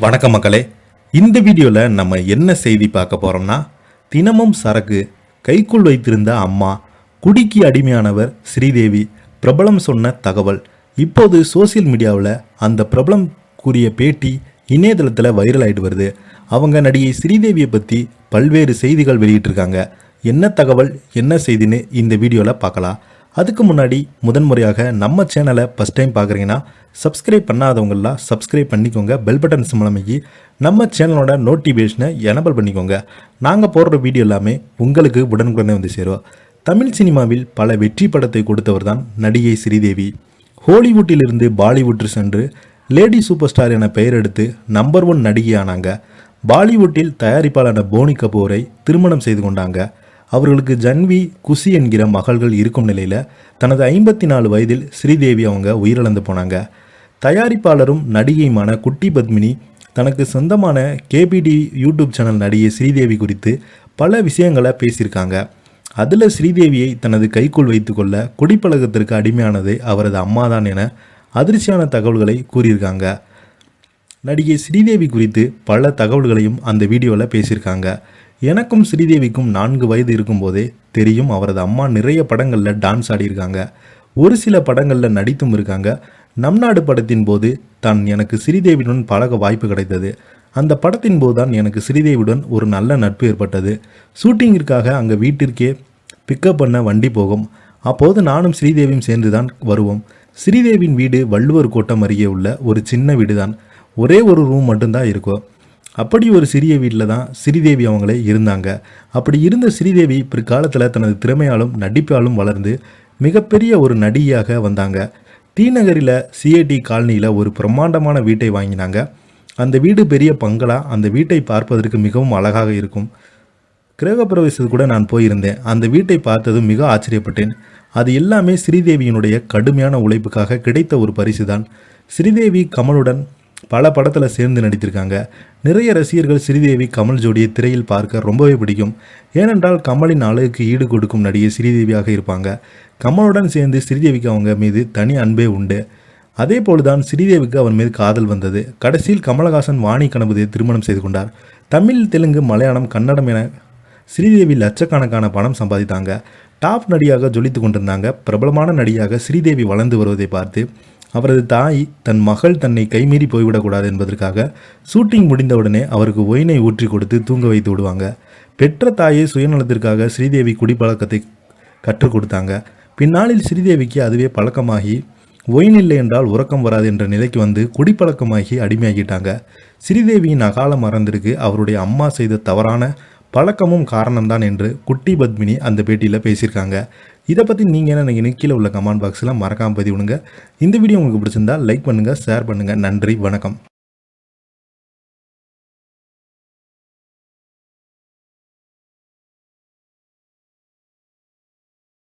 வணக்கம் மக்களே. இந்த வீடியோவில் நம்ம என்ன செய்தி பார்க்க போகிறோம்னா, தினமும் சரக்கு கைக்குள் வைத்திருந்த அம்மா, குடிக்கு அடிமையானவர் ஸ்ரீதேவி, பிரபலம் சொன்ன தகவல். இப்போது சோசியல் மீடியாவில் அந்த பிரபலம் கூறிய பேட்டி இணையதளத்தில் வைரல் ஆகிட்டு வருது. அவங்க நடிகை ஸ்ரீதேவியை பற்றி பல்வேறு செய்திகள் வெளியிட்டிருக்காங்க. என்ன தகவல், என்ன செய்தின்னு இந்த வீடியோவில் பார்க்கலாம். அதுக்கு முன்னாடி முதன்முறையாக நம்ம சேனலை ஃபஸ்ட் டைம் பார்க்குறீங்கன்னா சப்ஸ்கிரைப் பண்ணாதவங்களாம் சப்ஸ்கிரைப் பண்ணிக்கோங்க. பெல் பட்டன் மூலமாகி நம்ம சேனலோட நோட்டிஃபிகேஷனை எனபிள் பண்ணிக்கோங்க. நாங்கள் போடுற வீடியோ எல்லாமே உங்களுக்கு உடனுக்குடனே வந்து சேரும். தமிழ் சினிமாவில் பல வெற்றி படத்தை கொடுத்தவர் தான் நடிகை ஸ்ரீதேவி. ஹாலிவுட்டிலிருந்து பாலிவுட் சென்று லேடி சூப்பர் ஸ்டார் என பெயர் எடுத்து நம்பர் 1 நடிகையானாங்க. பாலிவுட்டில் தயாரிப்பாளரான போனி கபூரை திருமணம் செய்து கொண்டாங்க. அவர்களுக்கு ஜன்வி, குஷி என்கிற மகள்கள் இருக்கும் நிலையில் தனது 54 வயதில் ஸ்ரீதேவி அவங்க உயிரிழந்து போனாங்க. தயாரிப்பாளரும் நடிகையுமான குட்டி பத்மினி தனக்கு சொந்தமான கேபிடி யூடியூப் சேனல் நடிகை ஸ்ரீதேவி குறித்து பல விஷயங்களை பேசியிருக்காங்க. அதில் ஸ்ரீதேவியை தனது கைக்குள் வைத்து கொள்ள குடிப்பழக்கத்திற்கு அடிமையானது அவரது அம்மாதான் என அதிர்ச்சியான தகவல்களை கூறியிருக்காங்க. நடிகை ஸ்ரீதேவி குறித்து பல தகவல்களையும் அந்த வீடியோவில் பேசியிருக்காங்க. எனக்கும் ஸ்ரீதேவிக்கும் 4 வயது இருக்கும்போதே தெரியும். அவரது அம்மா நிறைய படங்களில் டான்ஸ் ஆடியிருக்காங்க. ஒரு சில படங்களில் நடித்தும் இருக்காங்க. நம் நாடு படத்தின் போது தான் எனக்கு ஸ்ரீதேவியுடன் பழக வாய்ப்பு கிடைத்தது. அந்த படத்தின் போது தான் எனக்கு ஸ்ரீதேவியுடன் ஒரு நல்ல நட்பு ஏற்பட்டது. ஷூட்டிங்கிற்காக அங்கே வீட்டிற்கே பிக்கப் பண்ண வண்டி போகும். அப்போது நானும் ஸ்ரீதேவியும் சேர்ந்து தான் வருவோம். ஸ்ரீதேவியின் வீடு வள்ளுவர் கோட்டம் அருகே உள்ள ஒரு சின்ன வீடு தான். ஒரே ஒரு ரூம் மட்டும்தான் இருக்கும். அப்படி ஒரு சிறிய வீட்டில் தான் ஸ்ரீதேவி அவங்களே இருந்தாங்க. அப்படி இருந்த ஸ்ரீதேவி பிற்காலத்தில் தனது திறமையாலும் நடிப்பாலும் வளர்ந்து மிகப்பெரிய ஒரு நடிகையாக வந்தாங்க. டி நகரில் சிஐடி காலனியில் ஒரு பிரம்மாண்டமான வீட்டை வாங்கினாங்க. அந்த வீடு பெரிய பங்களா. அந்த வீட்டை பார்ப்பதற்கு மிகவும் அழகாக இருக்கும். கிரகப்பிரவேசத்துக்கு கூட நான் போயிருந்தேன். அந்த வீட்டை பார்த்ததும் மிக ஆச்சரியப்பட்டேன். அது எல்லாமே ஸ்ரீதேவியினுடைய கடுமையான உழைப்புக்காக கிடைத்த ஒரு பரிசு தான். ஸ்ரீதேவி கமலுடன் பல படத்தில் சேர்ந்து நடித்திருக்காங்க. நிறைய ரசிகர்கள் ஸ்ரீதேவி கமல் ஜோடியை திரையில் பார்க்க ரொம்பவே பிடிக்கும். ஏனென்றால் கமலின் அழகுக்கு ஈடு கொடுக்கும் நடிகை ஸ்ரீதேவியாக இருப்பாங்க. கமலுடன் சேர்ந்து ஸ்ரீதேவிக்கு அவங்க மீது தனி அன்பே உண்டு. அதே போல்தான் ஸ்ரீதேவிக்கு அவன் மீது காதல் வந்தது. கடைசியில் கமலஹாசன் வாணி கணபதியை திருமணம் செய்து கொண்டார். தமிழ், தெலுங்கு, மலையாளம், கன்னடம் என ஸ்ரீதேவி லட்சக்கணக்கான பணம் சம்பாதித்தாங்க. டாப் நடிகையாக ஜொலித்து கொண்டிருந்தாங்க. பிரபலமான நடிகையாக ஸ்ரீதேவி வளர்ந்து வருவதை பார்த்து அவரது தாய் தன் மகள் தன்னை கைமீறி போய்விடக்கூடாது என்பதற்காக ஷூட்டிங் முடிந்தவுடனே அவருக்கு ஒயினை ஊற்றி கொடுத்து தூங்க வைத்து விடுவாங்க. பெற்ற தாயை சுயநலத்திற்காக ஸ்ரீதேவி குடிப்பழக்கத்தை கற்றுக் கொடுத்தாங்க. பின்னாளில் ஸ்ரீதேவிக்கு அதுவே பழக்கமாகி ஒயின் இல்லை என்றால் உறக்கம் வராது என்ற நிலைக்கு வந்து குடிப்பழக்கமாகி அடிமையாகிட்டாங்க. ஸ்ரீதேவியின் அகால மறந்திருக்கு அவருடைய அம்மா செய்த தவறான பழக்கமும் காரணம்தான் என்று குட்டி பத்மினி அந்த பேட்டியில் பேசியிருக்காங்க. இதை பற்றி நீங்கள் என்ன நினைக்கிறீங்க? கீழே உள்ள கமெண்ட் பாக்ஸில் மறக்காமல் பதிவிடுங்க. இந்த வீடியோ உங்களுக்கு பிடிச்சிருந்தா லைக் பண்ணுங்கள், ஷேர் பண்ணுங்கள். நன்றி, வணக்கம்.